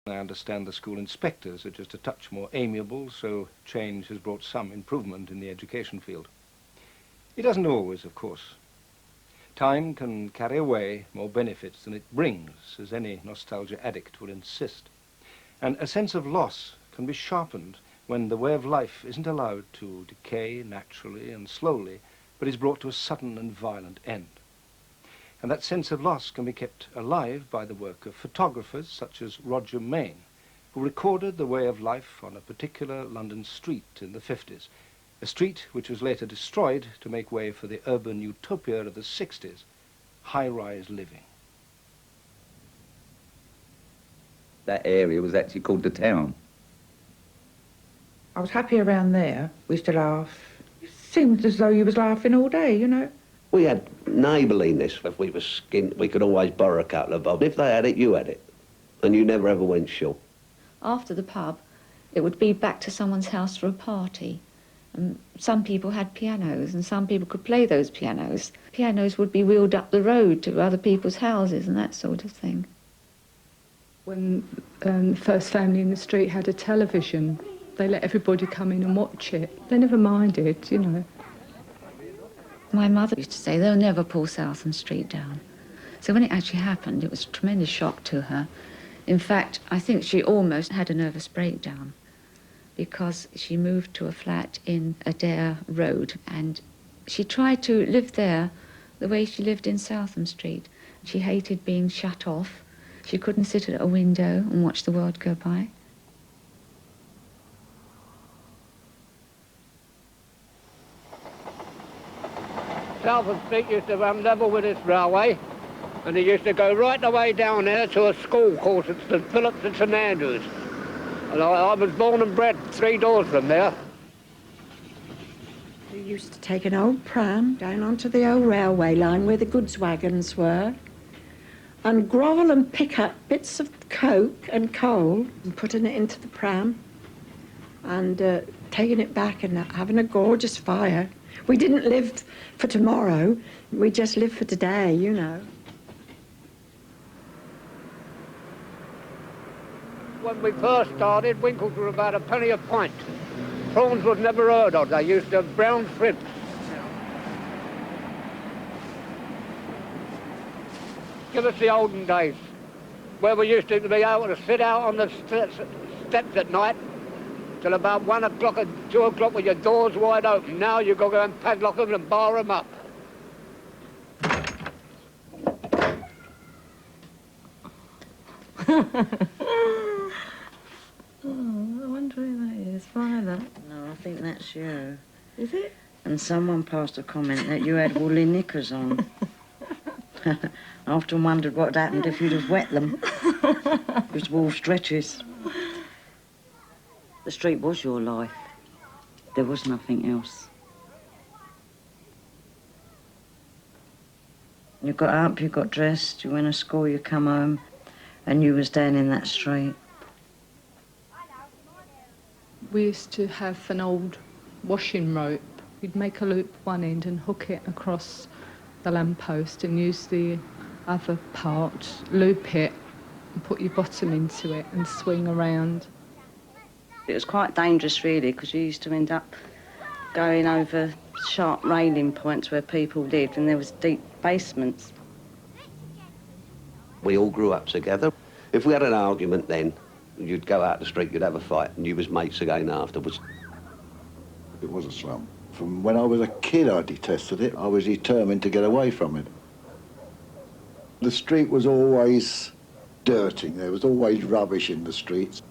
I understand the school inspectors are just a touch more amiable, so change has brought some improvement in the education field. It doesn't always, of course. Time can carry away more benefits than it brings, as any nostalgia addict will insist. And a sense of loss can be sharpened when the way of life isn't allowed to decay naturally and slowly, but is brought to a sudden and violent end. And that sense of loss can be kept alive by the work of photographers such as Roger Main, who recorded the way of life on a particular London street in the 50s, a street which was later destroyed to make way for the urban utopia of the 60s, high-rise living. That area was actually called the town. I was happy around there. We used to laugh. It seemed as though you was laughing all day, you know. We had neighbourliness. If we were skint, we could always borrow a couple of bob. If they had it, you had it. And you never ever went short. After the pub, it would be back to someone's house for a party. And some people had pianos, and some people could play those pianos. Pianos would be wheeled up the road to other people's houses and that sort of thing. When the first family in the street had a television, they let everybody come in and watch it. They never minded, you know. My mother used to say they'll never pull Southam Street down. So when it actually happened, it was a tremendous shock to her. In fact, I think she almost had a nervous breakdown because she moved to a flat in Adair Road and she tried to live there the way she lived in Southam Street. She hated being shut off. She couldn't sit at a window and watch the world go by. Southam Street used to run level with this railway, and it used to go right the way down there to a school called St Philip's and St Andrews. And I was born and bred 3 doors from there. We used to take an old pram down onto the old railway line where the goods wagons were and grovel and pick up bits of coke and coal and putting it into the pram and taking it back and having a gorgeous fire. We didn't live for tomorrow, we just lived for today, you know. When we first started, winkles were about a penny a pint. Prawns was never heard of, they used to have brown shrimp. Give us the olden days, where we used to be able to sit out on the steps at night till about 1 o'clock and 2 o'clock with your doors wide open. Now you've got to go and padlock them and bar them up. I wonder who that is. Violet? No, I think that's you. Is it? And someone passed a comment that you had woolly knickers on. I often wondered what happened if you'd have wet them. Just wool stretches. The street was your life. There was nothing else. You got up, you got dressed, you went to school, you come home, and you was down in that street. We used to have an old washing rope. We'd make a loop one end and hook it across the lamppost and use the other part, loop it and put your bottom into it and swing around. It was quite dangerous, really, because you used to end up going over sharp railing points where people lived and there was deep basements. We all grew up together. If we had an argument then, you'd go out the street, you'd have a fight, and you was mates again afterwards. It was a slum. From when I was a kid, I detested it. I was determined to get away from it. The street was always dirty. There was always rubbish in the streets.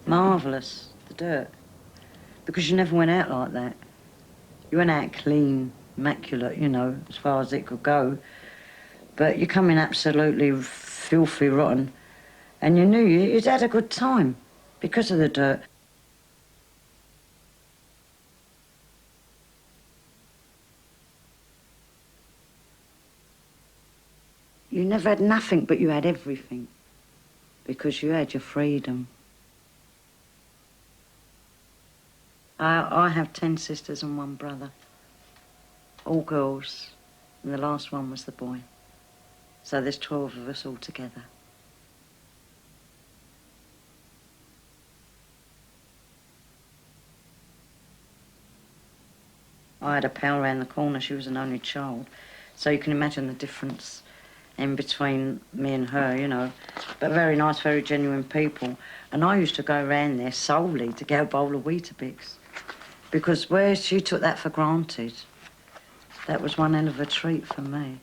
Marvellous, the dirt. Because you never went out like that. You went out clean, immaculate, you know, as far as it could go. But you come in absolutely filthy rotten, and you knew you'd had a good time because of the dirt. You never had nothing, but you had everything, because you had your freedom. I have 10 sisters and 1 brother, all girls, and the last one was the boy. So there's 12 of us all together. I had a pal round the corner, she was an only child. So you can imagine the difference in between me and her, you know. But very nice, very genuine people. And I used to go round there solely to get a bowl of Weetabix. Because where she took that for granted, that was one hell of a treat for me.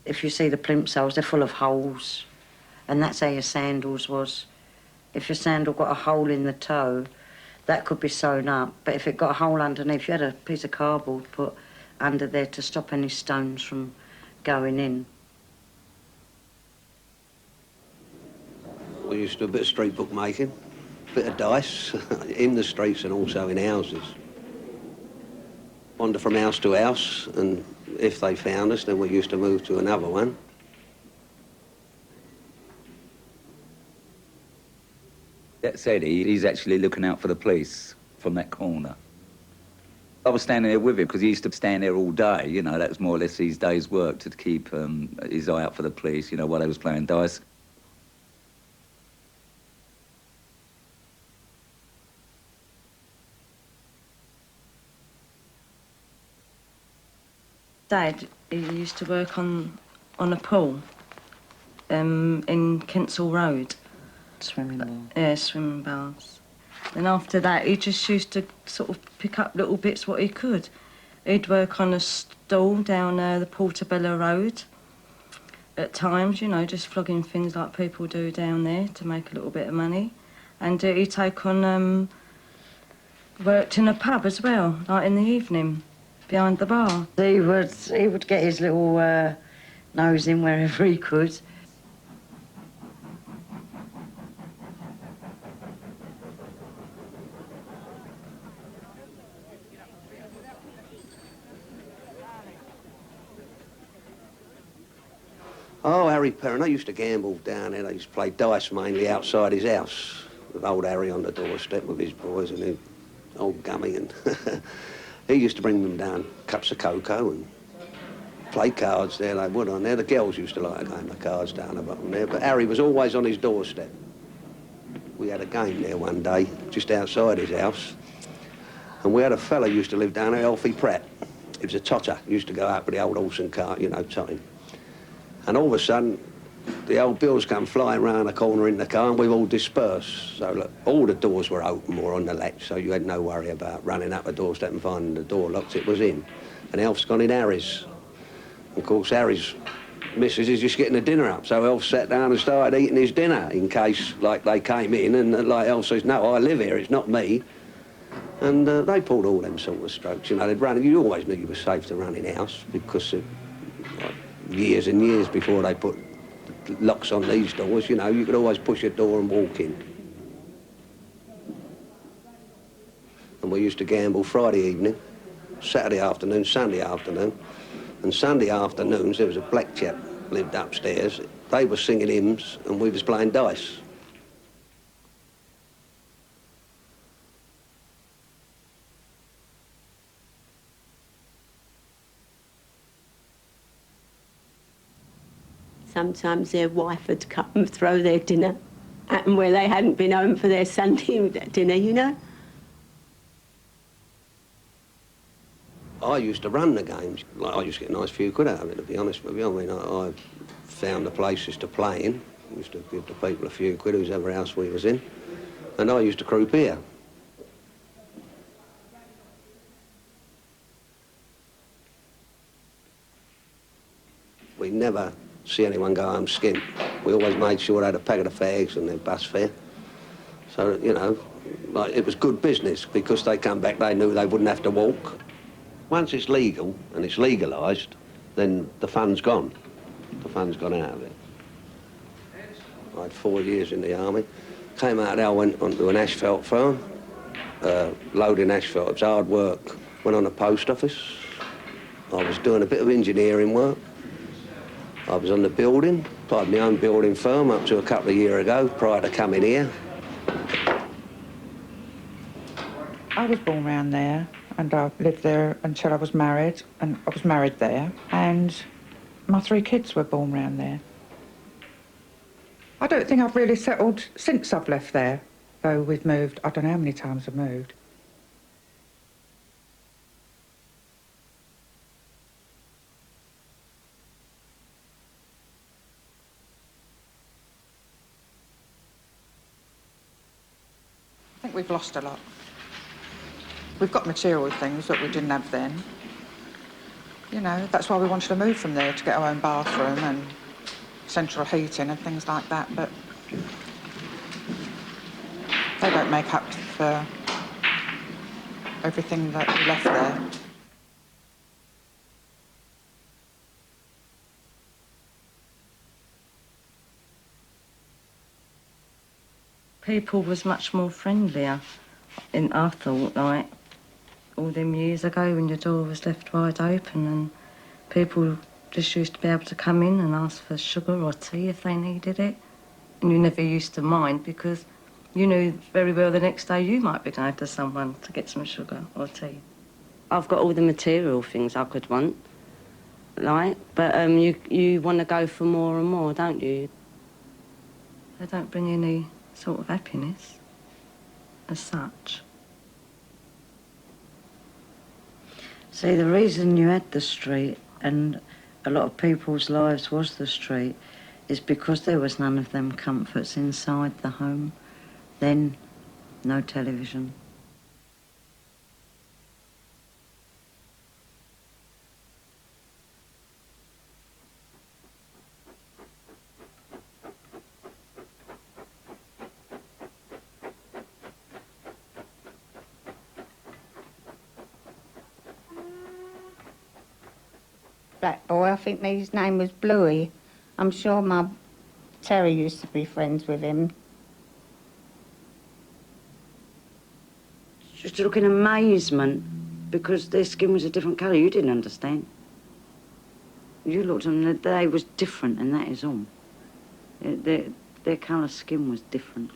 If you see the plimp soles, they're full of holes. And that's how your sandals was. If your sandal got a hole in the toe, that could be sewn up. But if it got a hole underneath, you had a piece of cardboard put under there to stop any stones from going in. We used to do a bit of street bookmaking, a bit of dice, in the streets and also in houses. Wander from house to house, and if they found us, then we used to move to another one. That's Eddie. He's actually looking out for the police from that corner. I was standing there with him because he used to stand there all day, you know, that was more or less his day's work, to keep his eye out for the police, you know, while they was playing dice. Dad, he used to work on a pool in Kensal Road. Swimming pool. Yeah, swimming baths. And after that, he just used to sort of pick up little bits what he could. He'd work on a stall down the Portobello Road at times, you know, just flogging things like people do down there to make a little bit of money. And he'd take on, worked in a pub as well, like in the evening, behind the bar. He would get his little nose in wherever he could. Oh, Harry Perrin, I used to gamble down there. I used to play dice mainly outside his house, with old Harry on the doorstep with his boys and his old Gummy. And he used to bring them down cups of cocoa and play cards there, they would on there. The girls used to like a game of cards down the bottom there, but Harry was always on his doorstep. We had a game there one day, just outside his house, and we had a fella who used to live down there, Alfie Pratt. He was a totter, he used to go out with the old horse and cart, you know, totting. And all of a sudden, the old bills come flying round the corner in the car and we've all dispersed. So look, all the doors were open or on the latch, so you had no worry about running up the doorstep and finding the door locked. It was in. And Elf's gone in Harry's. Of course, Harry's missus is just getting the dinner up, so Elf sat down and started eating his dinner in case, like, they came in and, like, Elf says, no, I live here, it's not me. And they pulled all them sort of strokes, you know, they'd run, you always knew you were safe to run in house because years and years before they put locks on these doors, you know, you could always push a door and walk in. And we used to gamble Friday evening, Saturday afternoon, Sunday afternoon. And Sunday afternoons, there was a black chap lived upstairs. They were singing hymns and we was playing dice. Sometimes their wife would come and throw their dinner at them where they hadn't been home for their Sunday dinner, you know. I used to run the games. Like, I used to get a nice few quid out of it, to be honest with you. I mean, I found the places to play in. I used to give the people a few quid, whoever house we was in. And I used to croupier. We never see anyone go home skint. We always made sure they had a packet of fags and their bus fare. So, you know, like, it was good business because they come back, they knew they wouldn't have to walk. Once it's legal and it's legalised, then the fun's gone. The fun's gone out of it. I had 4 years in the army. Came out there, I went onto an asphalt farm, loading asphalt. It was hard work. Went on a post office. I was doing a bit of engineering work. I was on the building. I had my own building firm up to a couple of years ago, prior to coming here. I was born round there. and I lived there until I was married, and I was married there, and my 3 kids were born round there. I don't think I've really settled since I've left there, though we've moved. I don't know how many times I've moved. I think we've lost a lot. We've got material things that we didn't have then. You know, that's why we wanted to move from there, to get our own bathroom and central heating and things like that, but they don't make up for everything that we left there. People was much more friendlier, in I thought, like, all them years ago when your door was left wide open and people just used to be able to come in and ask for sugar or tea if they needed it. And you never used to mind because you knew very well the next day you might be going to someone to get some sugar or tea. I've got all the material things I could want, like, but you want to go for more and more, don't you? They don't bring any sort of happiness as such. See, the reason you had the street and a lot of people's lives was the street is because there was none of them comforts inside the home. Then, no television. Black boy, I think his name was Bluey. I'm sure my Terry used to be friends with him. Just to look in amazement because their skin was a different colour. You didn't understand. You looked at them, they was different and that is all. Their colour skin was different.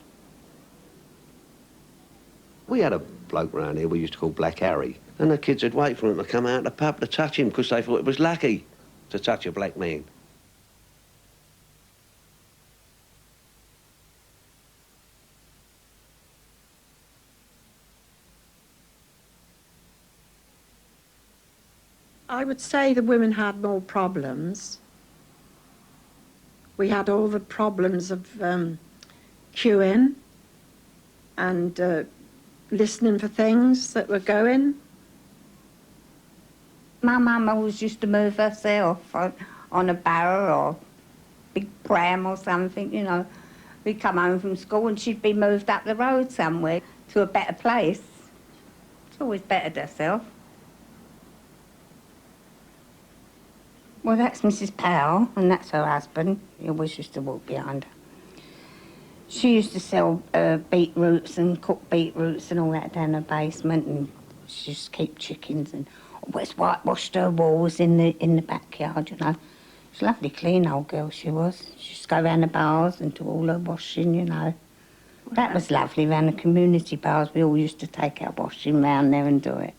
We had a bloke round here we used to call Black Harry, and the kids would wait for him to come out of the pub to touch him because they thought it was lucky to touch a black man. I would say the women had more problems. We had all the problems of queuing and listening for things that were going. My mum always used to move herself on a barrow or big pram or something, you know. We'd come home from school and she'd be moved up the road somewhere to a better place. It's always bettered herself. Well, that's Mrs. Powell, and that's her husband. He always used to walk behind her. She used to sell beetroots and cook beetroots and all that down her basement, and she used to keep chickens and always whitewashed her walls in the backyard, you know. She's a lovely, clean old girl, she was. She used to go round the bars and do all her washing, you know. That was lovely, round the community bars. We all used to take our washing round there and do it.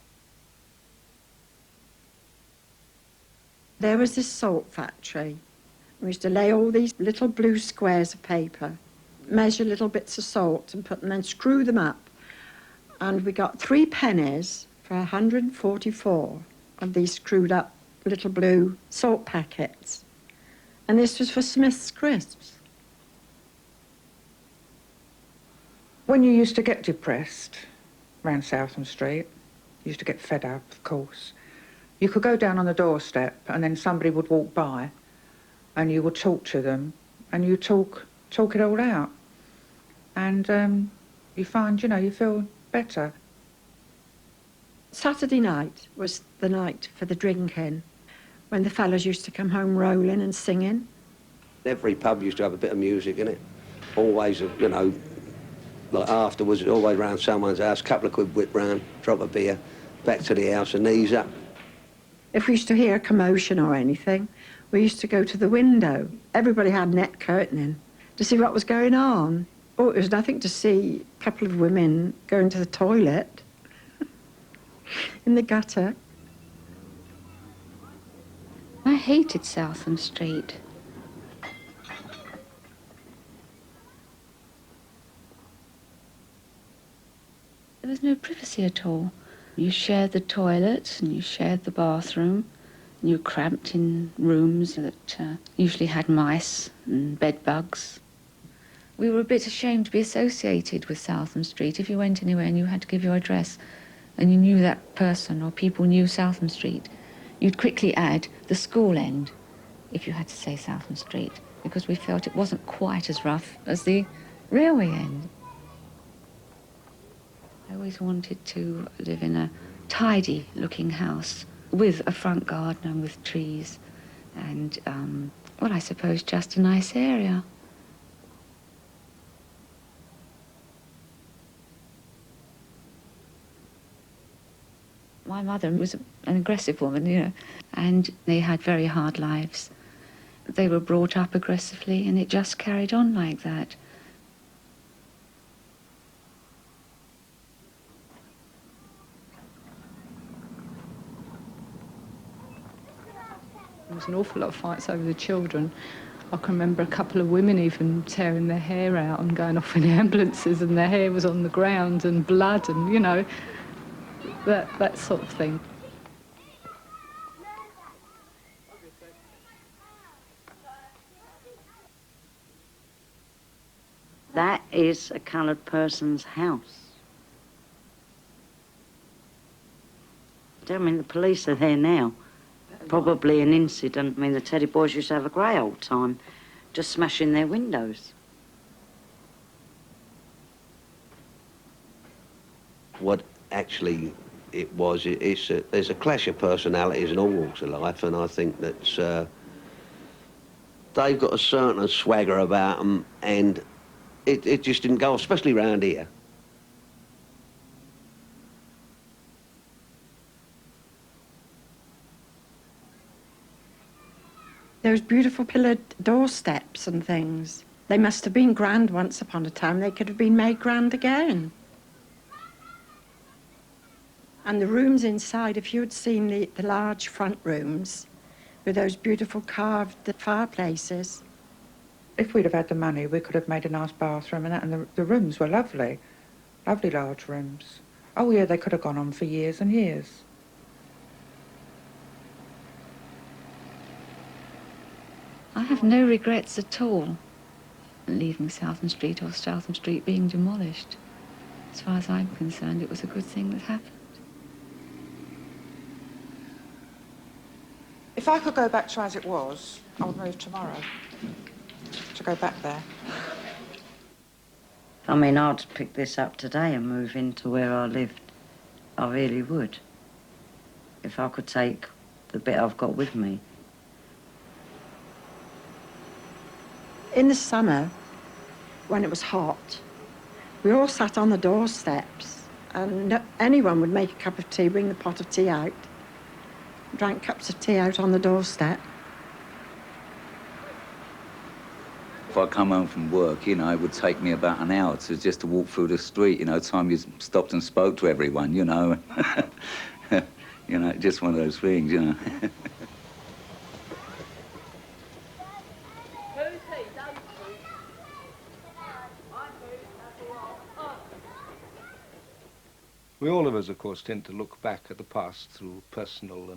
There was this salt factory. We used to lay all these little blue squares of paper, measure little bits of salt and put them, then screw them up. And we got 3 pennies for 144 of these screwed up little blue salt packets. And this was for Smith's Crisps. When you used to get depressed round Southam Street, you used to get fed up, of course. You could go down on the doorstep and then somebody would walk by and you would talk to them and you talk it all out. And you find, you know, you feel better. Saturday night was the night for the drinking, when the fellas used to come home rolling and singing. Every pub used to have a bit of music in it. Always, you know, like afterwards, always round someone's house, couple of quid whip round, drop a beer, back to the house and knees up. If we used to hear a commotion or anything, we used to go to the window. Everybody had net curtaining to see what was going on. Oh, it was nothing to see a couple of women going to the toilet. in the gutter. I hated Southam Street. There was no privacy at all. You shared the toilet and you shared the bathroom. And you were cramped in rooms that usually had mice and bed bugs. We were a bit ashamed to be associated with Southam Street. If you went anywhere and you had to give your address and you knew that person or people knew Southam Street, you'd quickly add the school end if you had to say Southam Street, because we felt it wasn't quite as rough as the railway end. I always wanted to live in a tidy-looking house with a front garden and with trees and, well, I suppose just a nice area. My mother was an aggressive woman, you know, and they had very hard lives. They were brought up aggressively and it just carried on like that. There was an awful lot of fights over the children. I can remember a couple of women even tearing their hair out and going off in ambulances and their hair was on the ground and blood and, you know, that sort of thing. That is a coloured person's house. I mean, the police are there now. Probably an incident. I mean, the Teddy boys used to have a great old time just smashing their windows. What actually it was, there's a clash of personalities in all walks of life, and I think that they've got a certain swagger about them, and it just didn't go, especially round here. Those beautiful pillared doorsteps and things. They must have been grand once upon a time. They could have been made grand again. And the rooms inside, if you had seen the large front rooms with those beautiful carved fireplaces. If we'd have had the money, we could have made a nice bathroom and that, and the rooms were lovely. Lovely large rooms. Oh yeah, they could have gone on for years and years. I have no regrets at all leaving Southam Street or Southam Street being demolished. As far as I'm concerned, it was a good thing that happened. If I could go back to as it was, I would move tomorrow to go back there. I mean, I'd pick this up today and move into where I lived. I really would. If I could take the bit I've got with me. In the summer, when it was hot, we all sat on the doorsteps and anyone would make a cup of tea, bring the pot of tea out, drank cups of tea out on the doorstep. If I come home from work, you know, it would take me about an hour just to walk through the street, you know, time you stopped and spoke to everyone, you know. You know, just one of those things, you know. We all of us, of course, tend to look back at the past through personal and